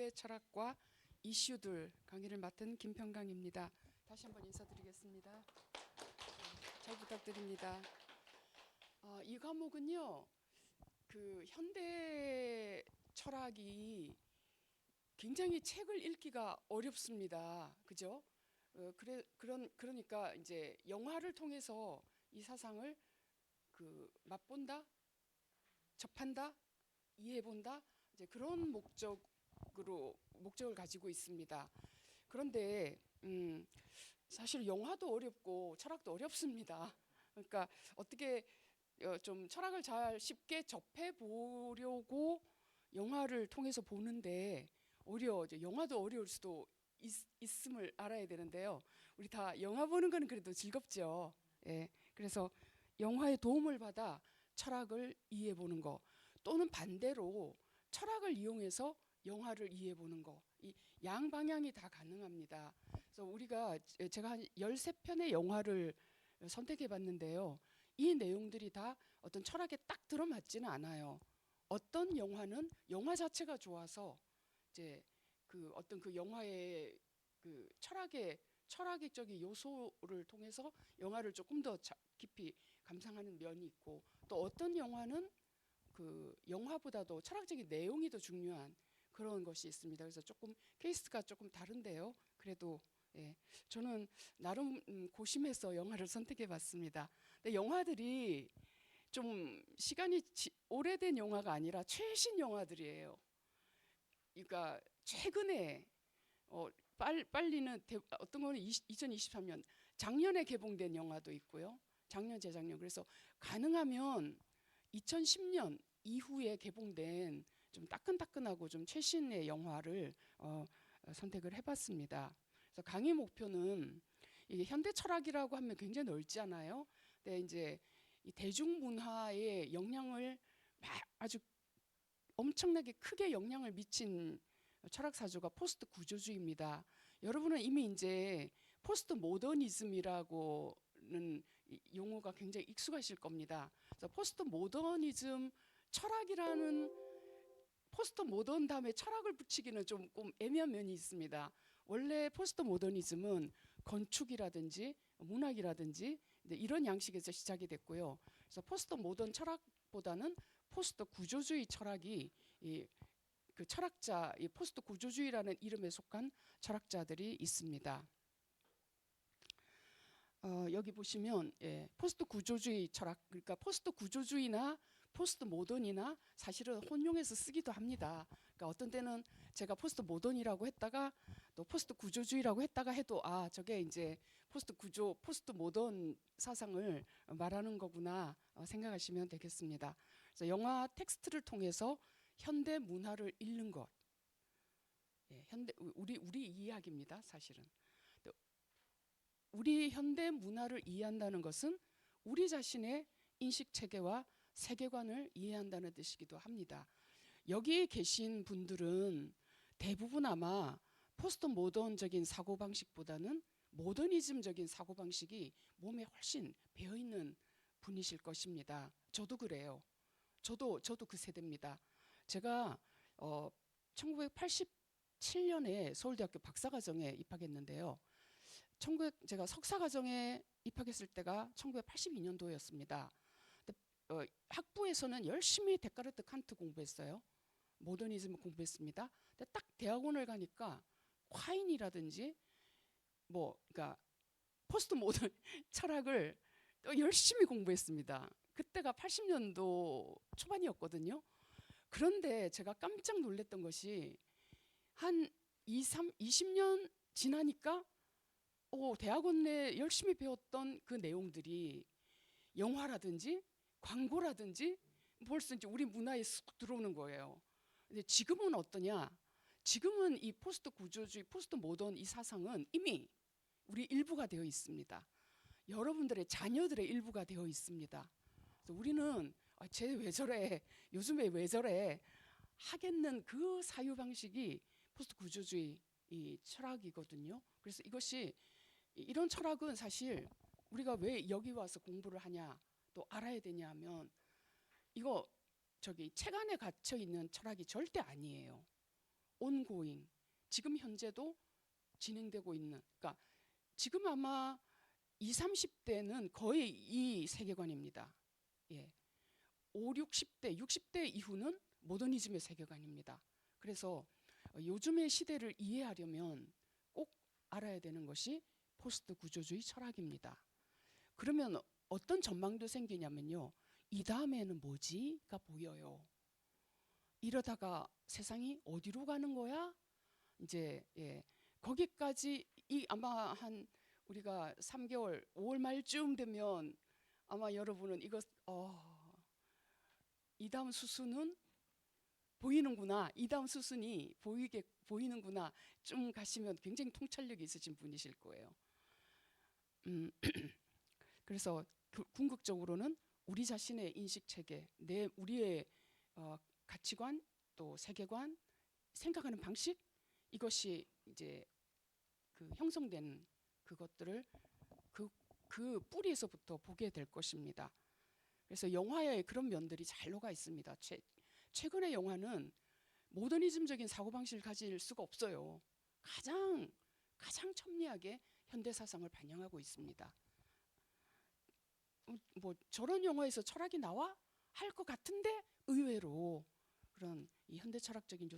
현대 철학과 이슈들 강의를 맡은 김평강입니다. 다시 한번 인사드리겠습니다. 잘 부탁드립니다. 이 과목은요, 그 현대 철학이 굉장히 책을 읽기가 어렵습니다. 그죠? 그러니까 이제 영화를 통해서 이 사상을 맛본다, 접한다, 이해해본다, 이제 그런 목적을 가지고 있습니다. 그런데 사실 영화도 어렵고 철학도 어렵습니다. 그러니까 어떻게 좀 철학을 잘 쉽게 접해 보려고 영화를 통해서 보는데 오히려 영화도 어려울 수도 있음을 알아야 되는데요. 우리 다 영화 보는 건 그래도 즐겁죠. 예, 그래서 영화의 도움을 받아 철학을 이해해 보는 거, 또는 반대로 철학을 이용해서 영화를 이해해 보는 거, 이 양방향이 다 가능합니다. 그래서 제가 한 13편의 영화를 선택해 봤는데요. 이 내용들이 다 어떤 철학에 딱 들어맞지는 않아요. 어떤 영화는 영화 자체가 좋아서 이제 어떤 그 영화의 그 철학적인 요소를 통해서 영화를 조금 더 깊이 감상하는 면이 있고, 또 어떤 영화는 그 영화보다도 철학적인 내용이 더 중요한 그런 것이 있습니다. 그래서 조금 케이스가 조금 다른데요. 그래도 예, 저는 나름 고심해서 영화를 선택해 봤습니다. 근데 영화들이 좀 시간이 오래된 영화가 아니라 최신 영화들이에요. 그러니까 최근에 빨리는 어떤 거는 2023년 작년에 개봉된 영화도 있고요. 작년 재작년. 그래서 가능하면 2010년 이후에 개봉된 좀 따끈따끈하고 좀 최신의 영화를 선택을 해봤습니다. 그래서 강의 목표는 이게 현대 철학이라고 하면 굉장히 넓잖아요. 근데 이제 이 대중문화에 영향을 아주 엄청나게 크게 영향을 미친 철학 사조가 포스트 구조주의입니다. 여러분은 이미 이제 포스트 모더니즘이라고는 용어가 굉장히 익숙하실 겁니다. 그래서 포스트 모더니즘 철학이라는 포스트 모던 다음에 철학을 붙이기는 조금 애매한 면이 있습니다. 원래 포스트 모더니즘은 건축이라든지 문학이라든지 이런 양식에서 시작이 됐고요. 그래서 포스트 모던 철학보다는 포스트 구조주의 철학이 그 철학자, 이 포스트 구조주의라는 이름에 속한 철학자들이 있습니다. 여기 보시면 포스트 구조주의 철학, 그러니까 포스트 구조주의나 포스트 모던이나 사실은 혼용해서 쓰기도 합니다. 그러니까 어떤 때는 제가 포스트 모던이라고 했다가 또 포스트 구조주의라고 했다가 해도 저게 이제 포스트 모던 사상을 말하는 거구나 생각하시면 되겠습니다. 그래서 영화 텍스트를 통해서 현대 문화를 읽는 것, 우리 이야기입니다. 사실은 우리 현대 문화를 이해한다는 것은 우리 자신의 인식 체계와 세계관을 이해한다는 뜻이기도 합니다. 여기 계신 분들은 대부분 아마 포스트 모던적인 사고방식보다는 모더니즘적인 사고방식이 몸에 훨씬 배어있는 분이실 것입니다. 저도 그래요. 저도 그 세대입니다. 제가 1987년에 서울대학교 박사과정에 입학했는데요. 제가 석사과정에 입학했을 때가 1982년도였습니다. 학부에서는 열심히 데카르트 칸트 공부했어요. 모더니즘을 공부했습니다. 근데 딱 대학원을 가니까 콰인이라든지 그러니까 포스트 모던 철학을 또 열심히 공부했습니다. 그때가 80년도 초반이었거든요. 그런데 제가 깜짝 놀랐던 것이 한 20년 지나니까 대학원 내 열심히 배웠던 그 내용들이 영화라든지 광고라든지 벌써 이제 우리 문화에 쑥 들어오는 거예요. 근데 지금은 어떠냐? 지금은 이 포스트 구조주의, 포스트 모던 이 사상은 이미 우리 일부가 되어 있습니다. 여러분들의 자녀들의 일부가 되어 있습니다. 그래서 우리는 쟤 왜 저래? 요즘에 왜 저래? 하겠는 그 사유 방식이 포스트 구조주의 이 철학이거든요. 그래서 이런 철학은 사실 우리가 왜 여기 와서 공부를 하냐 또 알아야 되냐 하면 책 안에 갇혀 있는 철학이 절대 아니에요. 온고잉, 지금 현재도 진행되고 있는, 그러니까 지금 아마 20, 30대는 거의 이 세계관입니다. 예. 5, 60대, 60대 이후는 모더니즘의 세계관입니다. 그래서 요즘의 시대를 이해하려면 꼭 알아야 되는 것이 포스트 구조주의 철학입니다. 그러면 어떤 전망도 생기냐면요. 이 다음에는 뭐지?가 보여요. 이러다가 세상이 어디로 가는 거야? 이제 거기까지 아마 한 우리가 3개월, 5월 말쯤 되면 아마 여러분은 이거 이 다음 수순은 보이는구나. 이 다음 수순이 보이는구나. 좀 가시면 굉장히 통찰력이 있으신 분이실 거예요. 그래서 궁극적으로는 우리 자신의 인식 체계, 우리의 가치관, 또 세계관, 생각하는 방식, 이것이 이제 그 형성된 그것들을 그 뿌리에서부터 보게 될 것입니다. 그래서 영화에 그런 면들이 잘 녹아 있습니다. 최근의 영화는 모더니즘적인 사고방식을 가질 수가 없어요. 가장 첨예하게 현대 사상을 반영하고 있습니다. 뭐 저런 영화에서 철학이 나와? 할 것 같은데 의외로 그런 이 현대 철학적인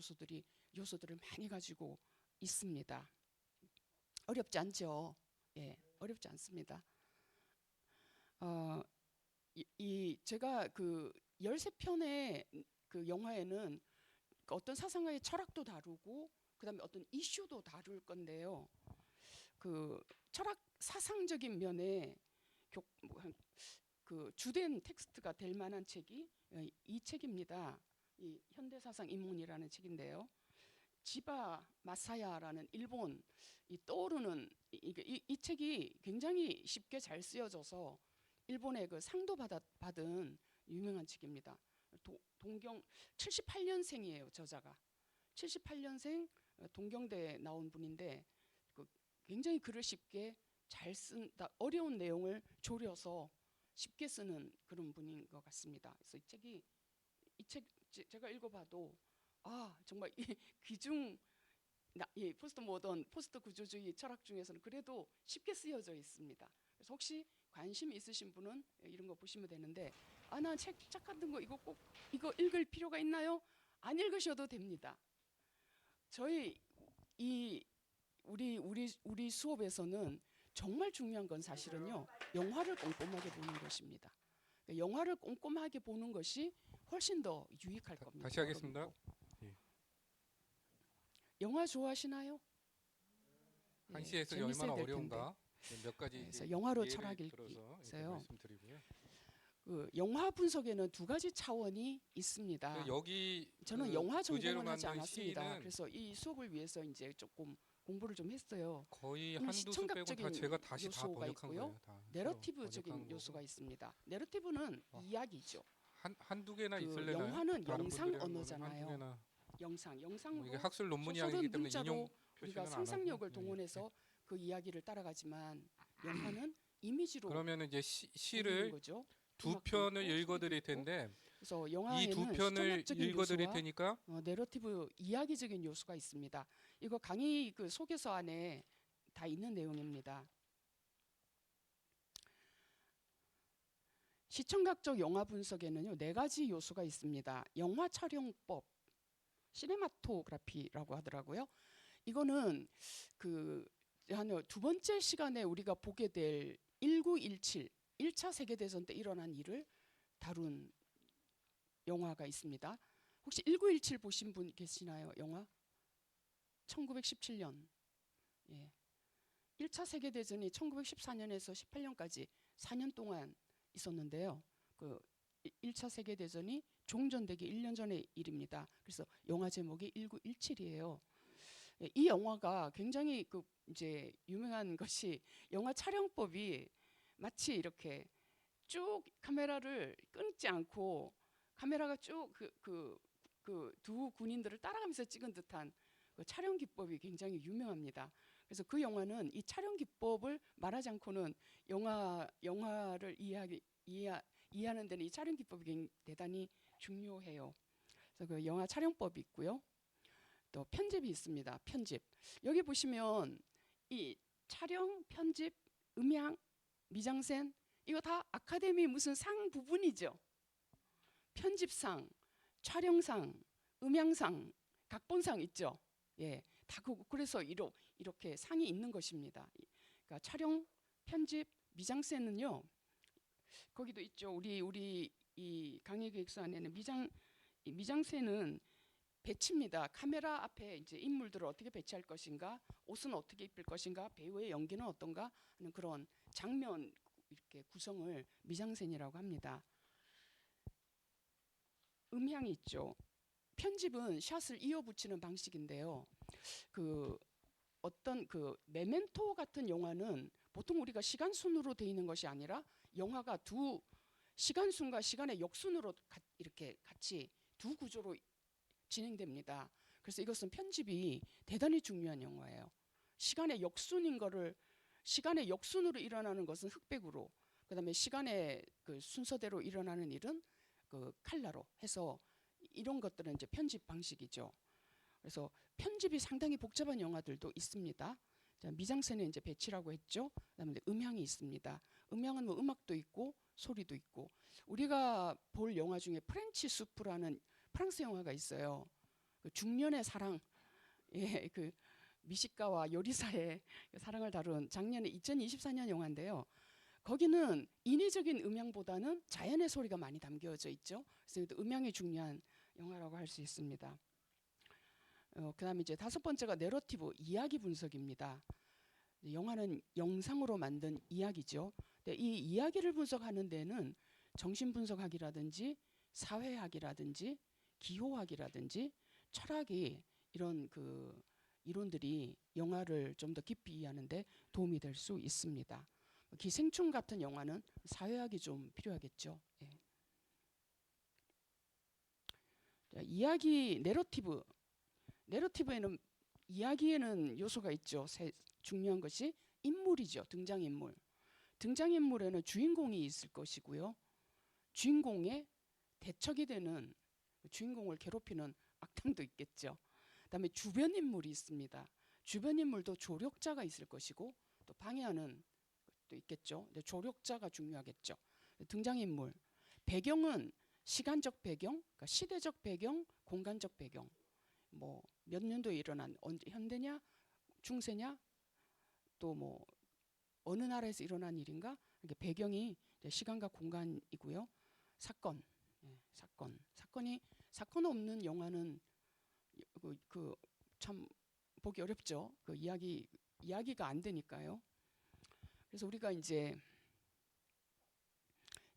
요소들을 많이 가지고 있습니다. 어렵지 않죠? 예, 어렵지 않습니다. 제가 그 13편의 그 영화에는 어떤 사상가의 철학도 다루고 그다음에 어떤 이슈도 다룰 건데요. 그 철학 사상적인 면에 그 주된 텍스트가 될 만한 책이 이 책입니다. 이 현대사상 입문이라는 책인데요. 지바 마사야라는 일본 떠오르는 이 책이 굉장히 쉽게 잘 쓰여져서 일본의 그 상도 받은 유명한 책입니다. 동경 78년생이에요. 저자가 78년생 동경대에 나온 분인데 굉장히 글을 쉽게 잘 쓴다. 어려운 내용을 조려서 쉽게 쓰는 그런 분인 것 같습니다. 그래서 이 책 제가 읽어봐도 정말 이 귀중 포스트 모던, 포스트 구조주의 철학 중에서는 그래도 쉽게 쓰여져 있습니다. 그래서 혹시 관심 있으신 분은 이런 거 보시면 되는데 나 책 같은 거 이거 꼭 이거 읽을 필요가 있나요? 안 읽으셔도 됩니다. 저희 우리 수업에서는 정말 중요한 건 사실은요, 영화를 꼼꼼하게 보는 것입니다. 영화를 꼼꼼하게 보는 것이 훨씬 더 유익할 겁니다. 다시 하겠습니다. 예. 영화 좋아하시나요? 한시에서 얼마나 어려운가 몇 가지 그래서 영화로 예를 철학 들어서 말씀드리고요. 그 영화 분석에는 두 가지 차원이 있습니다. 여기 저는 영화 전공을 하지 만든 않았습니다. 그래서 이 수업을 위해서 이제 조금 공부를 좀 했어요. 거의 한두 수 빼고 다 제가 다시 다 번역한 거예요. 다 내러티브적인 요소가 있습니다. 내러티브는 이야기죠. 한두 개나 있을래나요? 영화는 영상 언어잖아요. 영상으로 이게 학술 논문이 소설은 아니기 때문에 문자로 인용 우리가 표시는 상상력을 안 하고. 동원해서 그 이야기를 따라가지만 영화는 이미지로 그러면 이제 시를 거죠. 두 편을 읽어드릴 텐데 그래서 이 영화에는 두 편을 읽어드릴 테니까 내러티브 이야기적인 요소가 있습니다. 이거 강의 그 소개서 안에 다 있는 내용입니다. 시청각적 영화 분석에는요 4가지 요소가 있습니다. 영화 촬영법, 시네마토그래피라고 하더라고요. 이거는 그 한 두 번째 시간에 우리가 보게 될 1917 1차 세계대전 때 일어난 일을 다룬 영화가 있습니다. 혹시 1917 보신 분 계시나요? 영화? 1917년. 예. 1차 세계대전이 1914년에서 18년까지 4년 동안 있었는데요. 그 1차 세계대전이 종전되기 1년 전의 일입니다. 그래서 영화 제목이 1917이에요. 이 영화가 굉장히 이제 유명한 것이 영화 촬영법이 마치 이렇게 쭉 카메라를 끊지 않고 카메라가 쭉 두 군인들을 따라가면서 찍은 듯한 그 촬영 기법이 굉장히 유명합니다. 그래서 그 영화는 이 촬영 기법을 말하지 않고는 영화를 이해하는 데는 이 촬영 기법이 대단히 중요해요. 그래서 그 영화 촬영법이 있고요. 또 편집이 있습니다. 편집. 여기 보시면 이 촬영, 편집, 음향, 미장센 이거 다 아카데미 무슨 상 부분이죠. 편집상, 촬영상, 음향상, 각본상 있죠. 예, 다 그래서 이렇게 상이 있는 것입니다. 그러니까 촬영, 편집, 미장센은요. 거기도 있죠. 우리 이 강의기획서 안에는 미장센은 배치입니다. 카메라 앞에 이제 인물들을 어떻게 배치할 것인가, 옷은 어떻게 입힐 것인가, 배우의 연기는 어떤가 하는 그런 장면 이렇게 구성을 미장센이라고 합니다. 음향이 있죠. 편집은 샷을 이어붙이는 방식인데요. 그 어떤 그 메멘토 같은 영화는 보통 우리가 시간 순으로 돼 있는 것이 아니라 영화가 두 시간 순과 시간의 역순으로 이렇게 같이 두 구조로 진행됩니다. 그래서 이것은 편집이 대단히 중요한 영화예요. 시간의 역순으로 일어나는 것은 흑백으로, 그다음에 시간의 그 순서대로 일어나는 일은 그 칼라로 해서 이런 것들은 이제 편집 방식이죠. 그래서 편집이 상당히 복잡한 영화들도 있습니다. 자, 미장센에 이제 배치라고 했죠. 그다음에 음향이 있습니다. 음향은 뭐 음악도 있고 소리도 있고, 우리가 볼 영화 중에 프렌치 수프라는 프랑스 영화가 있어요. 그 중년의 사랑, 예, 그 미식가와 요리사의 사랑을 다룬 작년에 2024년 영화인데요. 거기는 인위적인 음향보다는 자연의 소리가 많이 담겨져 있죠. 그래서 음향이 중요한 영화라고 할 수 있습니다. 그다음에 이제 다섯 번째가 내러티브, 이야기 분석입니다. 영화는 영상으로 만든 이야기죠. 근데 이 이야기를 분석하는 데는 정신분석학이라든지 사회학이라든지 기호학이라든지 철학이 이런 그 이론들이 영화를 좀 더 깊이 이해하는데 도움이 될 수 있습니다. 기생충 같은 영화는 사회학이 좀 필요하겠죠. 예. 자, 이야기 내러티브에는 이야기에는 요소가 있죠. 중요한 것이 인물이죠. 등장인물. 등장인물에는 주인공이 있을 것이고요. 주인공의 대척이 되는, 주인공을 괴롭히는 악당도 있겠죠. 그다음에 주변 인물이 있습니다. 주변 인물도 조력자가 있을 것이고 또 방해하는 것도 있겠죠. 근데 조력자가 중요하겠죠. 등장인물. 배경은 시간적 배경, 그러니까 시대적 배경, 공간적 배경. 뭐 몇 년도에 일어난 현대냐, 중세냐, 또 뭐 어느 나라에서 일어난 일인가. 이게 배경이 시간과 공간이고요. 사건, 예, 사건 없는 영화는 참 보기 어렵죠. 그 이야기가 안 되니까요. 그래서 우리가 이제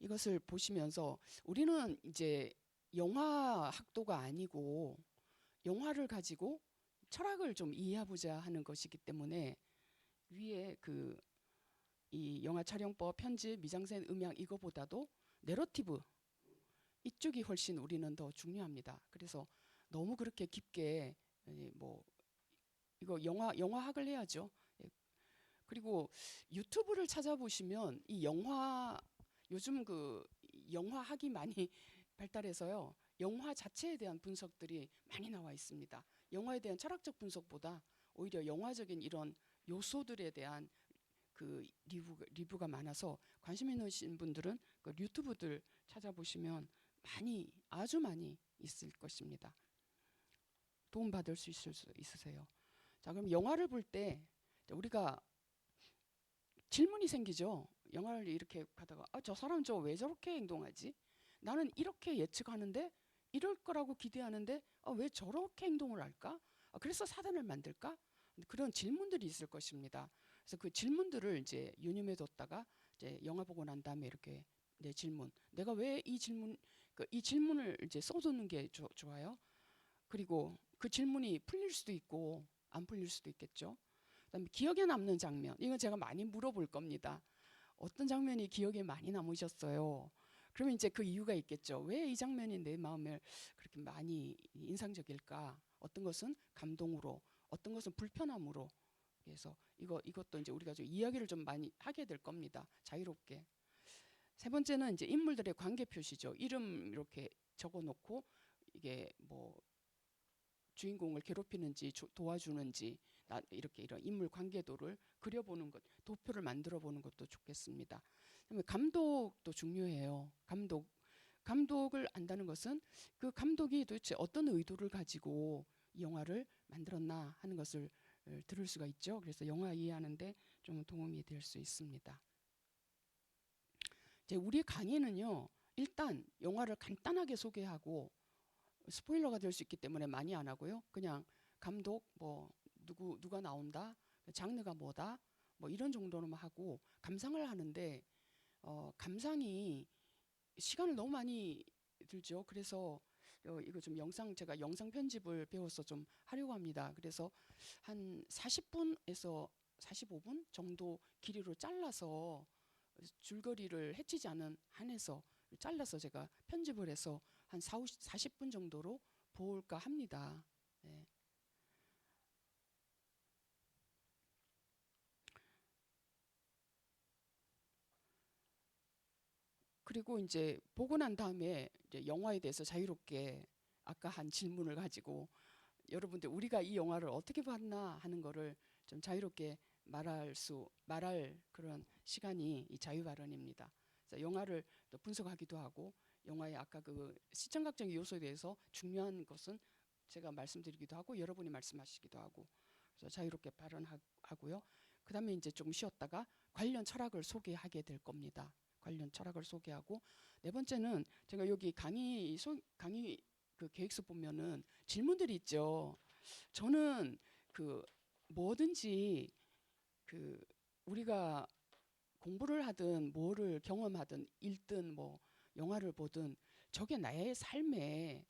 이것을 보시면서 우리는 이제 영화 학도가 아니고 영화를 가지고 철학을 좀 이해해보자 하는 것이기 때문에 위에 이 영화 촬영법, 편집, 미장센, 음향 이거보다도 내러티브 이쪽이 훨씬 우리는 더 중요합니다. 그래서 너무 그렇게 깊게 뭐 이거 영화학을 해야죠. 그리고 유튜브를 찾아보시면 이 요즘 그 영화학이 많이 발달해서요. 영화 자체에 대한 분석들이 많이 나와 있습니다. 영화에 대한 철학적 분석보다 오히려 영화적인 이런 요소들에 대한 그 리뷰가 많아서 관심 있으신 분들은 그 유튜브들 찾아보시면 아주 많이 있을 것입니다. 도움 받을 수 있으세요. 자, 그럼 영화를 볼 때 우리가 질문이 생기죠. 영화를 이렇게 가다가 저 사람 왜 저렇게 행동하지? 나는 이렇게 예측하는데 이럴 거라고 기대하는데 왜 저렇게 행동을 할까? 그래서 사단을 만들까? 그런 질문들이 있을 것입니다. 그래서 그 질문들을 이제 유념해뒀다가 이제 영화 보고 난 다음에 이렇게 내 질문, 내가 왜 이 질문을 이제 써두는 게 좋아요. 그리고 그 질문이 풀릴 수도 있고 안 풀릴 수도 있겠죠. 그다음에 기억에 남는 장면, 이건 제가 많이 물어볼 겁니다. 어떤 장면이 기억에 많이 남으셨어요? 그러면 이제 그 이유가 있겠죠. 왜 이 장면이 내 마음에 그렇게 많이 인상적일까? 어떤 것은 감동으로, 어떤 것은 불편함으로. 그래서 이것도 이제 우리가 좀 이야기를 좀 많이 하게 될 겁니다. 자유롭게. 세 번째는 이제 인물들의 관계 표시죠. 이름 이렇게 적어놓고 이게 뭐 주인공을 괴롭히는지 도와주는지 이렇게 이런 인물 관계도를 그려보는 것, 도표를 만들어 보는 것도 좋겠습니다. 그다음에 감독도 중요해요. 감독을 안다는 것은 그 감독이 도대체 어떤 의도를 가지고 이 영화를 만들었나 하는 것을 들을 수가 있죠. 그래서 영화 이해하는데 좀 도움이 될 수 있습니다. 이제 우리 강의는요, 일단 영화를 간단하게 소개하고 스포일러가 될 수 있기 때문에 많이 안 하고요. 그냥 감독 뭐 누가 나온다, 장르가 뭐다, 뭐 이런 정도로만 하고 감상을 하는데 감상이 시간을 너무 많이 들죠. 그래서 이거 좀 제가 영상 편집을 배워서 좀 하려고 합니다. 그래서 한 40분에서 45분 정도 길이로 잘라서 줄거리를 해치지 않은 한에서 잘라서 제가 편집을 해서 한 40분 정도로 볼까 합니다. 네. 그리고 이제 보고 난 다음에 이제 영화에 대해서 자유롭게 아까 한 질문을 가지고 여러분들 우리가 이 영화를 어떻게 봤나 하는 거를 좀 자유롭게 말할 그런 시간이 이 자유 발언입니다. 그래서 영화를 또 분석하기도 하고 영화의 아까 그 시청각적인 요소에 대해서 중요한 것은 제가 말씀드리기도 하고 여러분이 말씀하시기도 하고 그래서 자유롭게 발언하고요. 그다음에 이제 좀 쉬었다가 관련 철학을 소개하게 될 겁니다. 관련 철학을 소개하고 네 번째는 제가 여기 강의 그 계획서 보면은 질문들이 있죠. 저는 그 뭐든지 그 우리가 공부를 하든 뭐를 경험하든 읽든 뭐 영화를 보든 저게 나의 삶에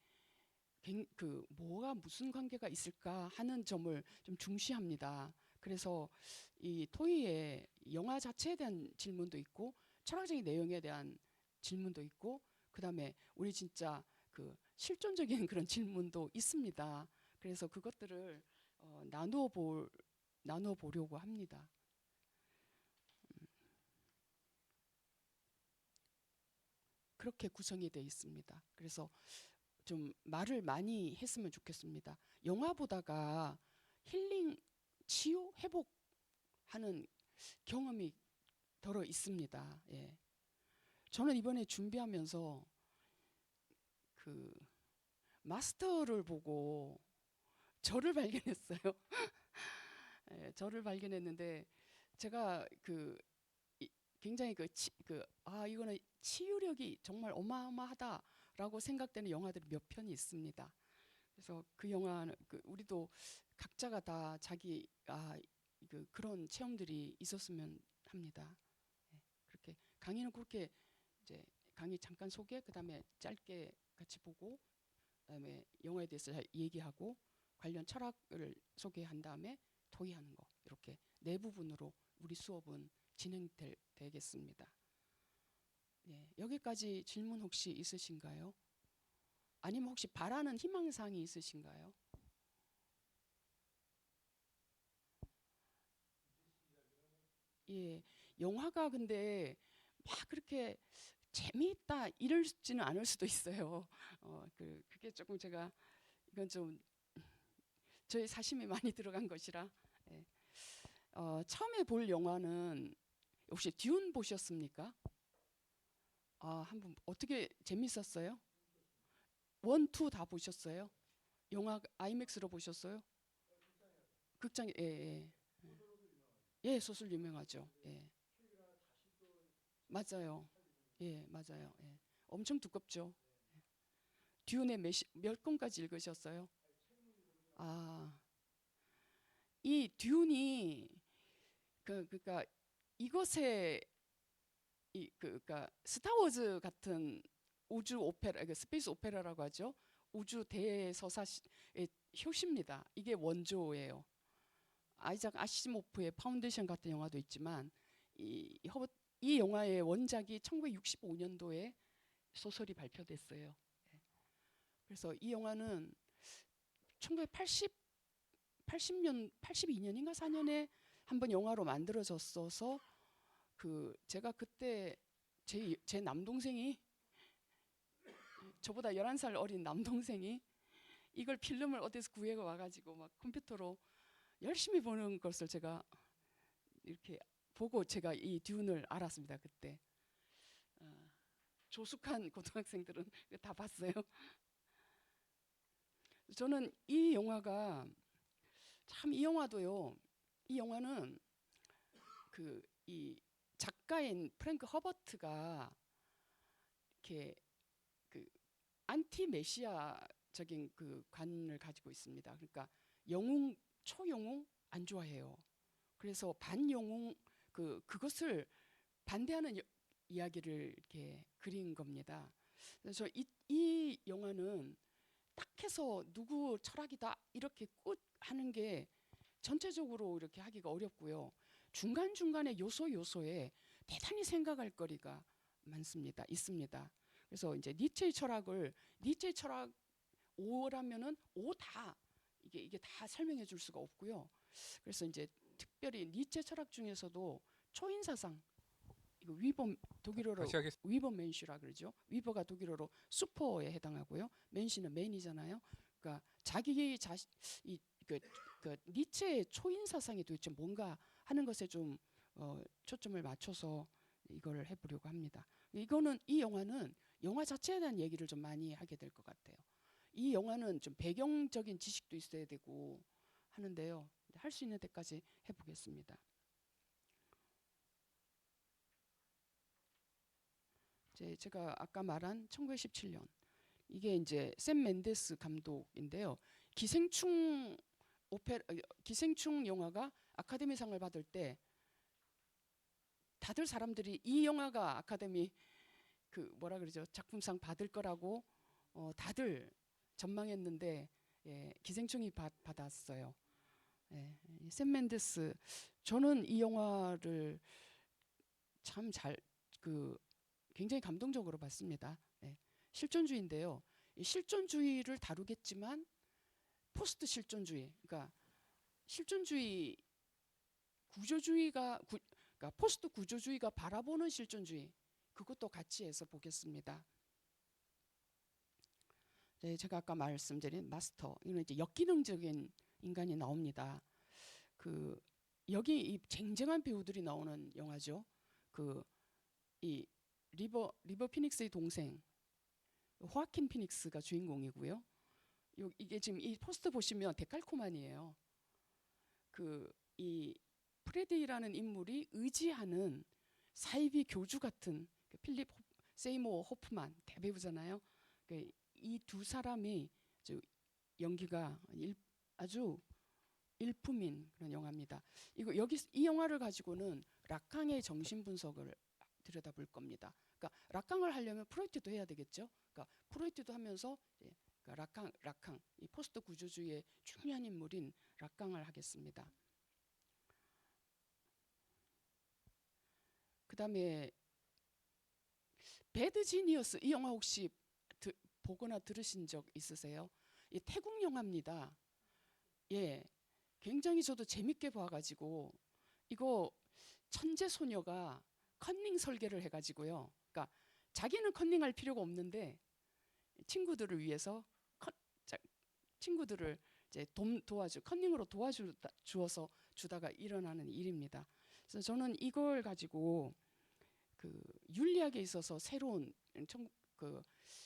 그 뭐가 무슨 관계가 있을까 하는 점을 좀 중시합니다. 그래서 이 토의에 영화 자체에 대한 질문도 있고 철학적인 내용에 대한 질문도 있고 그다음에 우리 진짜 그 실존적인 그런 질문도 있습니다. 그래서 그것들을 나누어 보려고 합니다. 그렇게 구성이 되어 있습니다. 그래서 좀 말을 많이 했으면 좋겠습니다. 영화 보다가 힐링, 치유, 회복하는 경험이 덜어 있습니다. 예. 저는 이번에 준비하면서 그 마스터를 보고 저를 발견했어요. 예, 저를 발견했는데 제가 굉장히 이거는 치유력이 정말 어마어마하다라고 생각되는 영화들이 몇 편이 있습니다. 그래서 그 영화는 우리도 각자가 다 자기 그런 체험들이 있었으면 합니다. 예, 그렇게 강의는 그렇게 이제 강의 잠깐 소개, 그다음에 짧게 같이 보고, 그다음에 영화에 대해서 얘기하고 관련 철학을 소개한 다음에 토의하는 거 이렇게 네 부분으로 우리 수업은 진행되겠습니다. 예, 여기까지 질문 혹시 있으신가요? 아니면 혹시 바라는 희망사항이 있으신가요? 예, 영화가 근데 막 그렇게 재미있다 이럴지는 않을 수도 있어요. 그게 조금 이건 좀 저의 사심이 많이 들어간 것이라. 예. 처음에 볼 영화는 혹시 듄 보셨습니까? 한번 어떻게 재밌었어요? 원, 투 다 보셨어요? 영화 아이맥스로 보셨어요? 극장에 예, 소설 유명하죠. 예, 맞아요. 예, 맞아요. 예, 엄청 두껍죠. 듄의 몇 권까지 읽으셨어요? 아, 이 듄이 그러니까 이것에 그러니까 스타워즈 같은 우주 오페라, 스페이스 오페라라고 하죠. 우주 대서사의 효시입니다. 이게 원조예요. 아이작 아시모프의 파운데이션 같은 영화도 있지만 이 영화의 원작이 1965년도에 소설이 발표됐어요. 그래서 이 영화는 1980년 82년인가 4년에 한번 영화로 만들어졌어서 제가 그때 제 남동생이 저보다 11살 어린 남동생이 이걸 필름을 어디서 구해 와가지고 막 컴퓨터로 열심히 보는 것을 제가 이렇게 보고 제가 이 듄을 알았습니다. 그때 조숙한 고등학생들은 다 봤어요. 저는 이 영화가 참, 이 영화도요. 이 영화는 그 이 작가인 프랭크 허버트가 이렇게 그 안티 메시아적인 그 관을 가지고 있습니다. 그러니까 영웅, 초영웅 안 좋아해요. 그래서 반영웅, 그것을 반대하는 이야기를 이렇게 그린 겁니다. 그래서 이 영화는 딱 해서 누구 철학이다 이렇게 꼭 하는 게 전체적으로 이렇게 하기가 어렵고요. 중간중간에 요소에 대단히 생각할 거리가 많습니다. 있습니다. 그래서 이제 니체의 철학 5라면은 5 다 이게 다 설명해 줄 수가 없고요. 그래서 이제 특별히 니체 철학 중에서도 초인 사상, 이거 독일어로 다시 하겠습니다. 위버 맨슈라 그러죠. 위버가 독일어로 슈퍼에 해당하고요. 맨시는 맨이잖아요. 그러니까 자기 자신 그 니체의 초인 사상이 도대체 뭔가 하는 것에 좀 초점을 맞춰서 이걸 해보려고 합니다. 이 영화는 영화 자체에 대한 얘기를 좀 많이 하게 될 것 같아요. 이 영화는 좀 배경적인 지식도 있어야 되고 하는데요. 할 수 있는 데까지 해보겠습니다. 제가 아까 말한 1917년, 이게 이제 샘 멘데스 감독인데요. 기생충 영화가 아카데미상을 받을 때 다들 사람들이 이 영화가 아카데미 뭐라 그러죠, 작품상 받을 거라고 다들 전망했는데 기생충이 받았어요. 샘 멘데스, 저는 이 영화를 참 굉장히 감동적으로 봤습니다. 실존주의인데요. 이 실존주의를 다루겠지만 포스트 실존주의, 그러니까 실존주의 그러니까 포스트 구조주의가 바라보는 실존주의, 그것도 같이 해서 보겠습니다. 제가 아까 말씀드린 마스터, 이는 이제 역기능적인 인간이 나옵니다. 여기 이 쟁쟁한 배우들이 나오는 영화죠. 이 리버 피닉스의 동생 호아킨 피닉스가 주인공이고요. 이게 지금 이 포스터 보시면 데칼코마니예요. 이 프레디라는 인물이 의지하는 사이비 교주 같은 필립 세이모어 호프만 대배우잖아요. 이 두 사람이 연기가 아주 일품인 그런 영화입니다. 이 영화를 가지고는 락캉의 정신 분석을 들여다볼 겁니다. 그러니까 락캉을 하려면 프로이트도 해야 되겠죠. 그러니까 프로이트도 하면서 락캉 이 포스트 구조주의의 중요한 인물인 락캉을 하겠습니다. 그다음에 배드 지니어스, 이 영화 혹시 보거나 들으신 적 있으세요? 이 태국 영화입니다. 굉장히 저도 재밌게 봐가지고, 이거 천재 소녀가 컨닝 설계를 해가지고요. 그러니까 자기는 컨닝할 필요가 없는데 친구들을 위해서 친구들을 이제 컨닝으로 도와주어서 주다가 일어나는 일입니다. 그래서 저는 이걸 가지고 윤리학에 있어서 새로운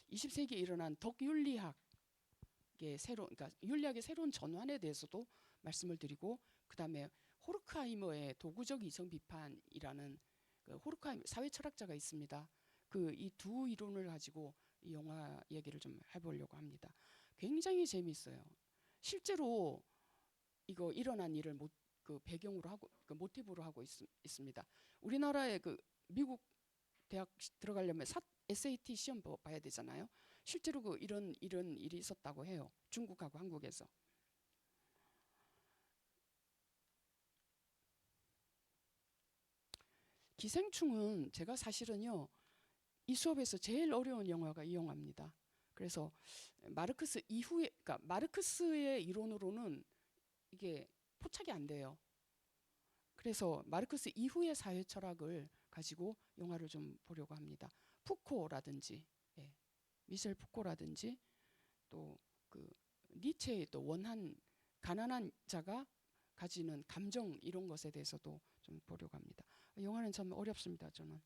20세기에 일어난 덕윤리학의 그러니까 윤리학의 새로운 전환에 대해서도 말씀을 드리고, 그다음에 호르크하이머의 도구적 이성 비판이라는 호르크하이머 사회 철학자가 있습니다. 이 두 이론을 가지고 이 영화 얘기를 좀 해보려고 합니다. 굉장히 재미있어요. 실제로 이거 일어난 일을 배경으로 하고 모티브로 하고 있습니다. 우리나라의 미국 대학 들어가려면 SAT 시험 봐야 되잖아요. 실제로 이런 일이 있었다고 해요. 중국하고 한국에서. 기생충은 제가 사실은요, 이 수업에서 제일 어려운 영화가 이 영화입니다. 그래서 그러니까 마르크스의 이론으로는 이게 포착이 안 돼요. 그래서 마르크스 이후의 사회 철학을 가지고 영화를 좀 보려고 합니다. 푸코라든지 미셸 푸코라든지 또 니체의 또 원한 가난한 자가 가지는 감정 이런 것에 대해서도 좀 보려고 합니다. 영화는 참 어렵습니다. 저는.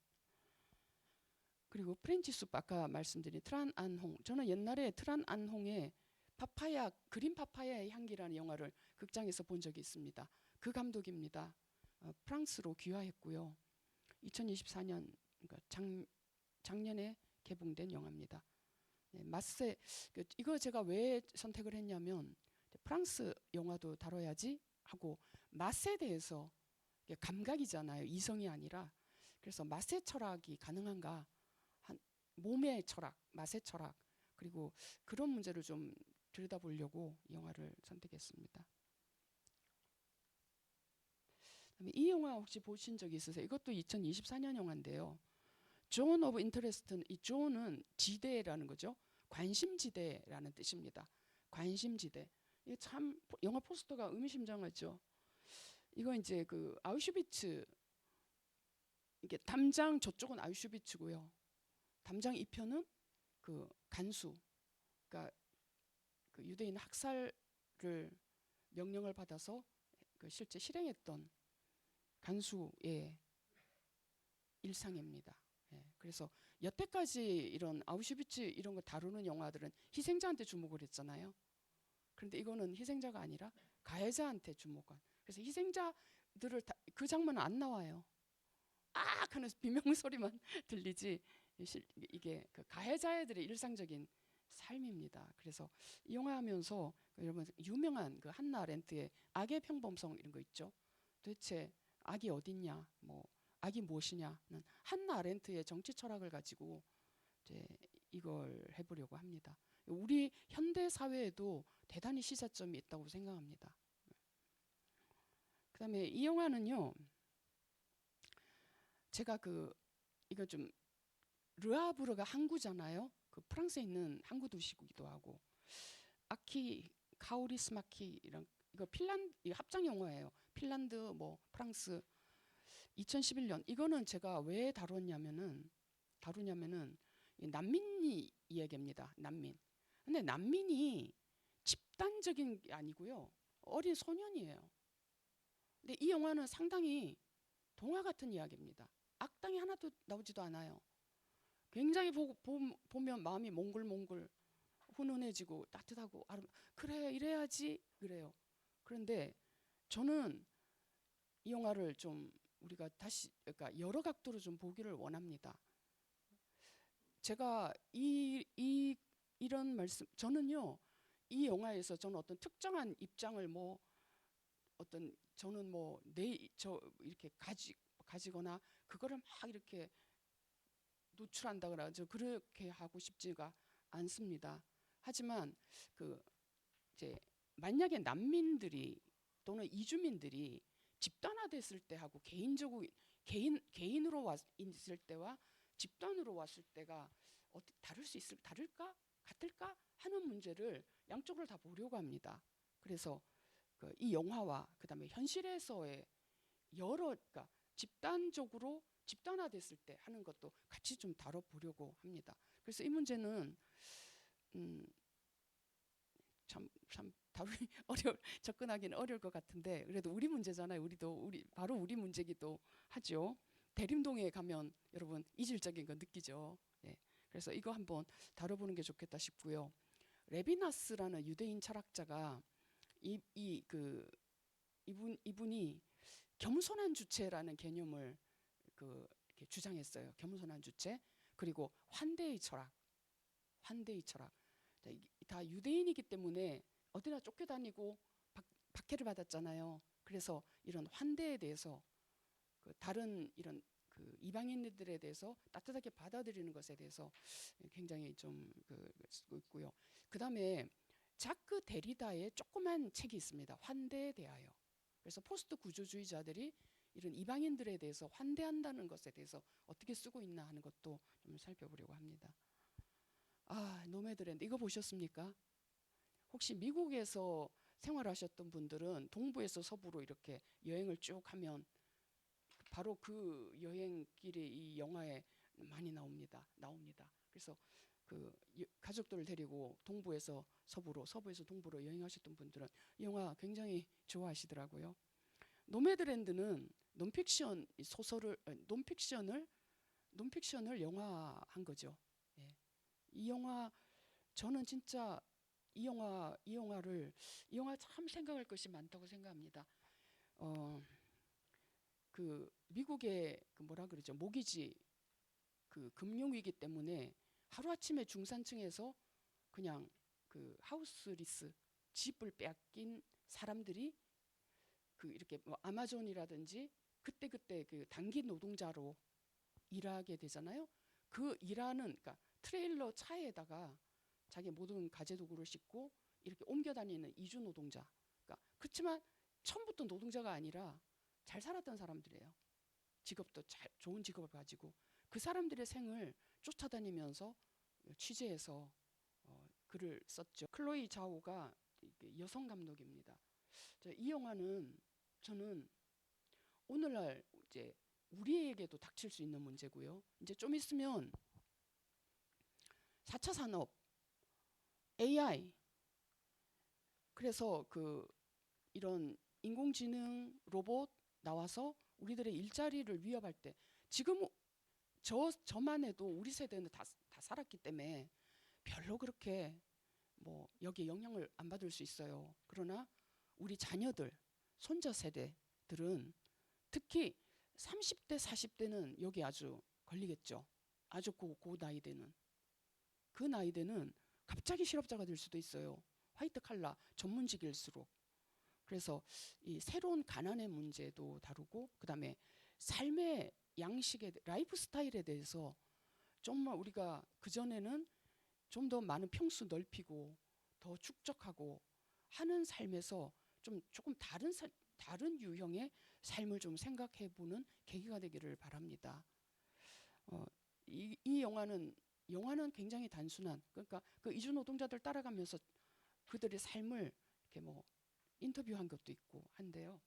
그리고 프렌치 숲 아까 말씀드린 트란 안홍, 저는 옛날에 트란 안홍의 파파야 그린 파파야의 향기라는 영화를 극장에서 본 적이 있습니다. 그 감독입니다. 프랑스로 귀화했고요. 2024년 그러니까 작년에 개봉된 영화입니다. 네, 마세 이거 제가 왜 선택을 했냐면 프랑스 영화도 다뤄야지 하고 맛에 대해서 감각이잖아요. 이성이 아니라. 그래서 맛의 철학이 가능한가? 한 몸의 철학, 맛의 철학 그리고 그런 문제를 좀 들여다보려고 영화를 선택했습니다. 이 영화 혹시 보신 적 있으세요? 이것도 2024년 영화인데요. 존 오브 인터레스트는 이 존은 지대라는 거죠. 관심지대라는 뜻입니다. 관심지대. 이게 참 영화 포스터가 의미심장하죠. 이거 이제 그 아우슈비츠 이게 담장 저쪽은 아우슈비츠고요. 담장 이편은 그 간수, 그러니까 그 유대인 학살을 명령을 받아서 그 실제 실행했던 간수의 일상입니다. 예, 그래서 여태까지 이런 아우슈비츠 이런 거 다루는 영화들은 희생자한테 주목을 했잖아요. 그런데 이거는 희생자가 아니라 가해자한테 주목한. 그래서 희생자들을 그 장면은 안 나와요. 아 하는 비명 소리만 들리지 이게 그 가해자들의 일상적인 삶입니다. 그래서 이 영화 하면서 여러분 유명한 그 한나 아렌트의 악의 평범성 이런 거 있죠. 도대체 악이 어딨냐, 뭐 악이 무엇이냐는 한나 아렌트의 정치 철학을 가지고 이제 이걸 해보려고 합니다. 우리 현대 사회에도 대단히 시사점이 있다고 생각합니다. 그다음에 이 영화는요, 제가 그 이거 좀 르아브르가 항구잖아요. 그 프랑스에 있는 항구 도시이기도 하고 아키 카우리스마키 이런 이거 핀란드 합작 영화예요. 핀란드 뭐 프랑스 2011년 이거는 제가 왜 다루냐면은 이 난민이 이야기입니다. 난민. 근데 난민이 집단적인 게 아니고요. 어린 소년이에요. 근데 이 영화는 상당히 동화 같은 이야기입니다. 악당이 하나도 나오지도 않아요. 굉장히 보면 마음이 몽글몽글 훈훈해지고 따뜻하고 그래 이래야지 그래요. 그런데 저는 이 영화를 좀 우리가 다시 그러니까 여러 각도로 좀 보기를 원합니다. 제가 이런 말씀 저는요 이 영화에서 저는 어떤 특정한 입장을 뭐 어떤 저는 뭐 저 이렇게 가지거나 그거를 막 이렇게 노출한다거나 저 그렇게 하고 싶지가 않습니다. 하지만 그 이제 만약에 난민들이 또는 이주민들이 집단화됐을 때하고 개인으로 있을 때와 집단으로 왔을 때가 다를까 같을까 하는 문제를 양쪽을 다 보려고 합니다. 그래서 이 영화와 그다음에 현실에서의 그러니까 집단적으로 집단화됐을 때 하는 것도 같이 좀 다뤄보려고 합니다. 그래서 이 문제는 참 다루기 접근하기는 어려울 것 같은데 그래도 우리 문제잖아요. 바로 우리 문제기도 하죠. 대림동에 가면 여러분 이질적인 거 느끼죠. 예. 그래서 이거 한번 다뤄보는 게 좋겠다 싶고요. 레비나스라는 유대인 철학자가 이분이 겸손한 주체라는 개념을 이렇게 주장했어요. 겸손한 주체 그리고 환대의 철학. 다 유대인이기 때문에 어디나 쫓겨다니고 박해를 받았잖아요. 그래서 이런 환대에 대해서 다른 이런 이방인들에 대해서 따뜻하게 받아들이는 것에 대해서 굉장히 좀 쓰고 있고요. 그다음에 자크 데리다의 조그만 책이 있습니다. 환대에 대하여. 그래서 포스트 구조주의자들이 이런 이방인들에 대해서 환대한다는 것에 대해서 어떻게 쓰고 있나 하는 것도 좀 살펴보려고 합니다. 노매드랜드 이거 보셨습니까? 혹시 미국에서 생활하셨던 분들은 동부에서 서부로 이렇게 여행을 쭉 하면 바로 그 여행길이 이 영화에 많이 나옵니다. 그래서 가족들을 데리고 동부에서 서부로, 서부에서 동부로 여행하셨던 분들은 이 영화 굉장히 좋아하시더라고요. 노매드랜드는 논픽션 소설을 논픽션을 영화한 거죠. 예. 이 영화 저는 진짜 이 영화 참 생각할 것이 많다고 생각합니다. 미국의 뭐라 그러죠? 모기지 금융 위기 때문에 하루아침에 중산층에서 그냥 하우스 리스 집을 빼앗긴 사람들이 이렇게 뭐 아마존이라든지 그때 단기 노동자로 일하게 되잖아요. 그러니까 트레일러 차에다가 자기 모든 가재도구를 싣고 이렇게 옮겨 다니는 이주 노동자. 그러니까 그렇지만 처음부터 노동자가 아니라 잘 살았던 사람들이에요. 직업도 좋은 직업을 가지고 그 사람들의 생을 쫓아다니면서 취재해서 글을 썼죠. 클로이 자오가 여성 감독입니다. 이 영화는 저는 오늘날 이제 우리에게도 닥칠 수 있는 문제고요. 이제 좀 있으면 4차 산업, AI, 그래서 이런 인공지능 로봇 나와서 우리들의 일자리를 위협할 때 지금 저만 해도 우리 세대는 다 살았기 때문에 별로 그렇게 뭐 여기에 영향을 안 받을 수 있어요. 그러나 우리 자녀들, 손자 세대들은 특히 30대, 40대는 여기 아주 걸리겠죠. 아주 고 나이 대는. 그 나이 대는 갑자기 실업자가 될 수도 있어요. 화이트 칼라 전문직일수록. 그래서 이 새로운 가난의 문제도 다루고 그다음에 삶의 양식의 라이프 스타일에 대해서 정말 우리가 그전에는 좀 더 많은 평수 넓히고 더 축적하고 하는 삶에서 조금 다른 유형의 삶을 좀 생각해보는 계기가 되기를 바랍니다. 이 영화는 굉장히 단순한, 그러니까 그 이주 노동자들 따라가면서 그들의 삶을 이렇게 뭐 인터뷰한 것도 있고 한데요.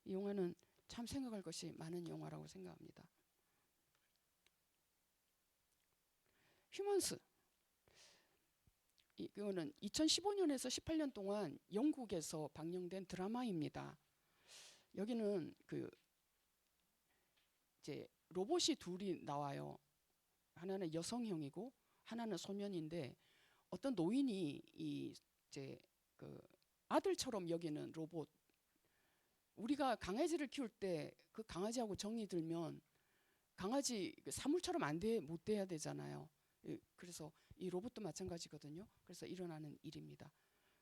이 영화는 참 생각할 것이 많은 영화라고 생각합니다. 휴먼스. 이거는 2015년에서 18년 동안 영국에서 방영된 드라마입니다. 여기는 이제 로봇이 둘이 나와요. 하나는 여성형이고 하나는 소년인데 어떤 노인이 이제 아들처럼 여기는 로봇. 우리가 강아지를 키울 때 그 강아지하고 정이 들면 강아지 사물처럼 못 돼야 되잖아요. 그래서 이 로봇도 마찬가지거든요. 그래서 일어나는 일입니다.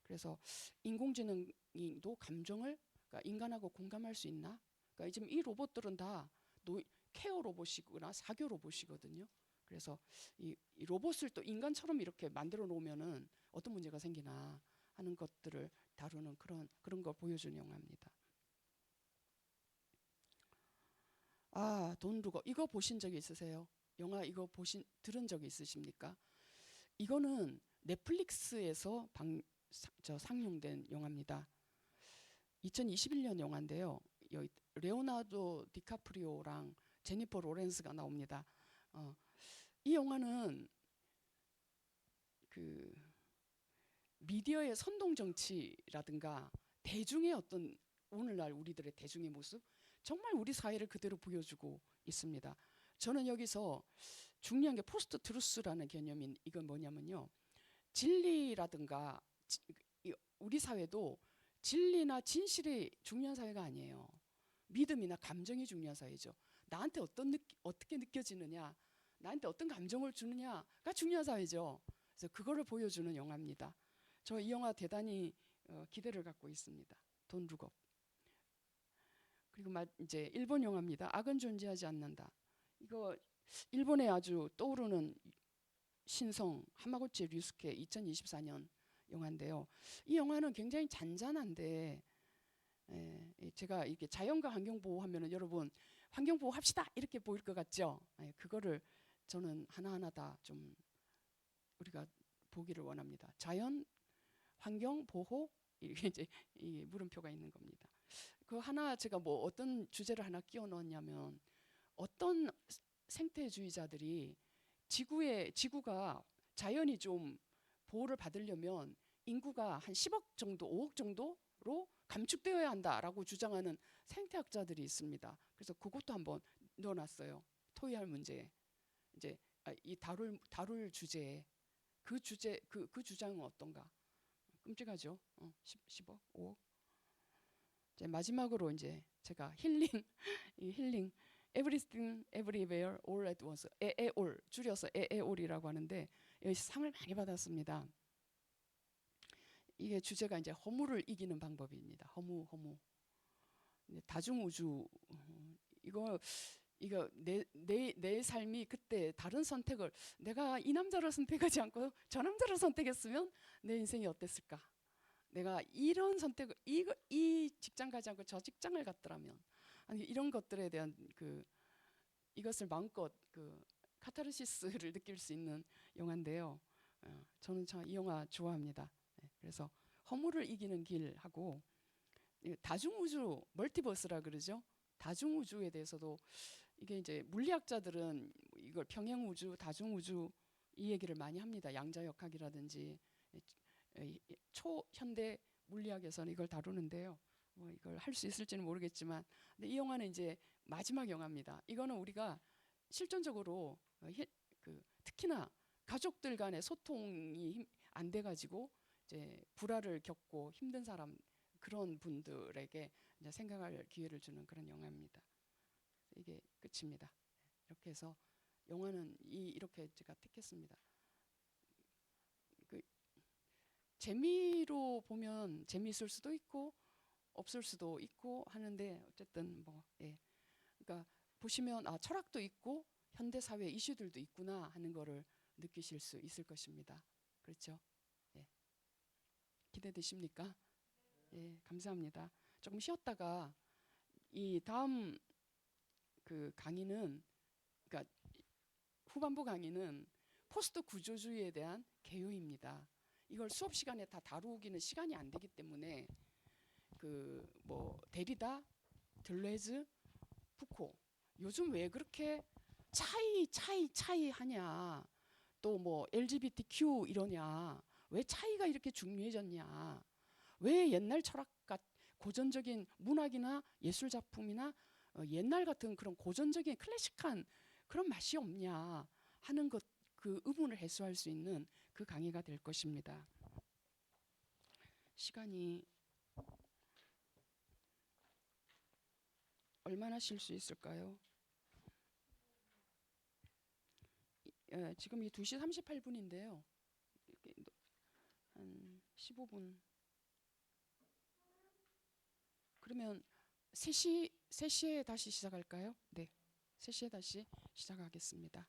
그래서 인공지능도 감정을 그러니까 인간하고 공감할 수 있나? 그러니까 지금 이 로봇들은 다 케어 로봇이거나 사교 로봇이거든요. 그래서 이 로봇을 또 인간처럼 이렇게 만들어 놓으면은 어떤 문제가 생기나 하는 것들을 다루는 그런 걸 보여주는 영화입니다. 돈 룩업 이거 보신 적이 있으세요? 영화 이거 들은 적이 있으십니까? 이거는 넷플릭스에서 상영된 영화입니다. 2021년 영화인데요. 레오나르도 디카프리오랑 제니퍼 로렌스가 나옵니다. 이 영화는 미디어의 선동 정치라든가 대중의 어떤 오늘날 우리들의 대중의 모습 정말 우리 사회를 그대로 보여주고 있습니다. 저는 여기서 중요한 게 포스트 트루스라는 개념인 이건 뭐냐면요. 진리라든가 우리 사회도 진리나 진실이 중요한 사회가 아니에요. 믿음이나 감정이 중요한 사회죠. 나한테 어떻게 느껴지느냐, 나한테 어떤 감정을 주느냐가 중요한 사회죠. 그래서 그거를 보여주는 영화입니다. 저 이 영화 대단히 기대를 갖고 있습니다. 돈 룩업. 그리고 이제 일본 영화입니다. 악은 존재하지 않는다. 이거 일본에 아주 떠오르는 신성 하마구치 류스케 2024년 영화인데요. 이 영화는 굉장히 잔잔한데 제가 이렇게 자연과 환경 보호하면은 여러분 환경 보호합시다 이렇게 보일 것 같죠? 그거를 저는 하나하나 다 좀 우리가 보기를 원합니다. 자연, 환경 보호 이게 이제 이 물음표가 있는 겁니다. 그 하나 제가 뭐 어떤 주제를 하나 끼워 넣었냐면 어떤 생태주의자들이 지구가 자연이 좀 보호를 받으려면 인구가 한 10억 정도, 5억 정도로 감축되어야 한다라고 주장하는 생태학자들이 있습니다. 그래서 그것도 한번 넣어놨어요. 토의할 문제에. 이제 이 다룰 주제에 그 주장은 어떤가? 끔찍하죠. 10억, 5억. 이제 마지막으로 이제 제가 이 힐링 Everything Everywhere All at Once 에에올 줄여서 에에올이라고 하는데 여기 상을 많이 받았습니다. 이게 주제가 이제 허무를 이기는 방법입니다. 허무. 다중우주 이거 내 삶이 그때 다른 선택을 내가 이 남자를 선택하지 않고 저 남자를 선택했으면 내 인생이 어땠을까? 내가 이런 선택을 이 직장 가지 않고 저 직장을 갔더라면 아니 이런 것들에 대한 이것을 마음껏 카타르시스를 느낄 수 있는 영화인데요. 저는 참 이 영화 좋아합니다. 그래서 허무를 이기는 길하고 다중우주 멀티버스라 그러죠. 다중우주에 대해서도 이게 이제 물리학자들은 이걸 평행우주, 다중우주 이 얘기를 많이 합니다. 양자역학이라든지 초현대 물리학에서는 이걸 다루는데요. 뭐 이걸 할 수 있을지는 모르겠지만, 근데 이 영화는 이제 마지막 영화입니다. 이거는 우리가 실존적으로 특히나 가족들 간의 소통이 안 돼가지고 이제 불화를 겪고 힘든 사람 그런 분들에게 이제 생각할 기회를 주는 그런 영화입니다. 이게 끝입니다. 이렇게 해서 영화는 이렇게 제가 택했습니다. 재미로 보면 재미있을 수도 있고 없을 수도 있고 하는데 어쨌든 그러니까 보시면 철학도 있고 현대 사회 이슈들도 있구나 하는 거를 느끼실 수 있을 것입니다. 그렇죠? 예. 기대되십니까? 예, 감사합니다. 조금 쉬었다가 이 다음 강의는 그러니까 후반부 강의는 포스트 구조주의에 대한 개요입니다. 이걸 수업 시간에 다 다루기는 시간이 안 되기 때문에 데리다, 들레즈, 푸코 요즘 왜 그렇게 차이 하냐, 또 뭐 LGBTQ 이러냐, 왜 차이가 이렇게 중요해졌냐, 왜 옛날 철학과 고전적인 문학이나 예술 작품이나 옛날 같은 그런 고전적인 클래식한 그런 맛이 없냐 하는 그 의문을 해소할 수 있는 그 강의가 될 것입니다. 시간이 얼마나 쉴 수 있을까요? 지금 이 2시 38분인데요. 한 15분. 그러면 3시에 다시 시작할까요? 네. 3시에 다시 시작하겠습니다.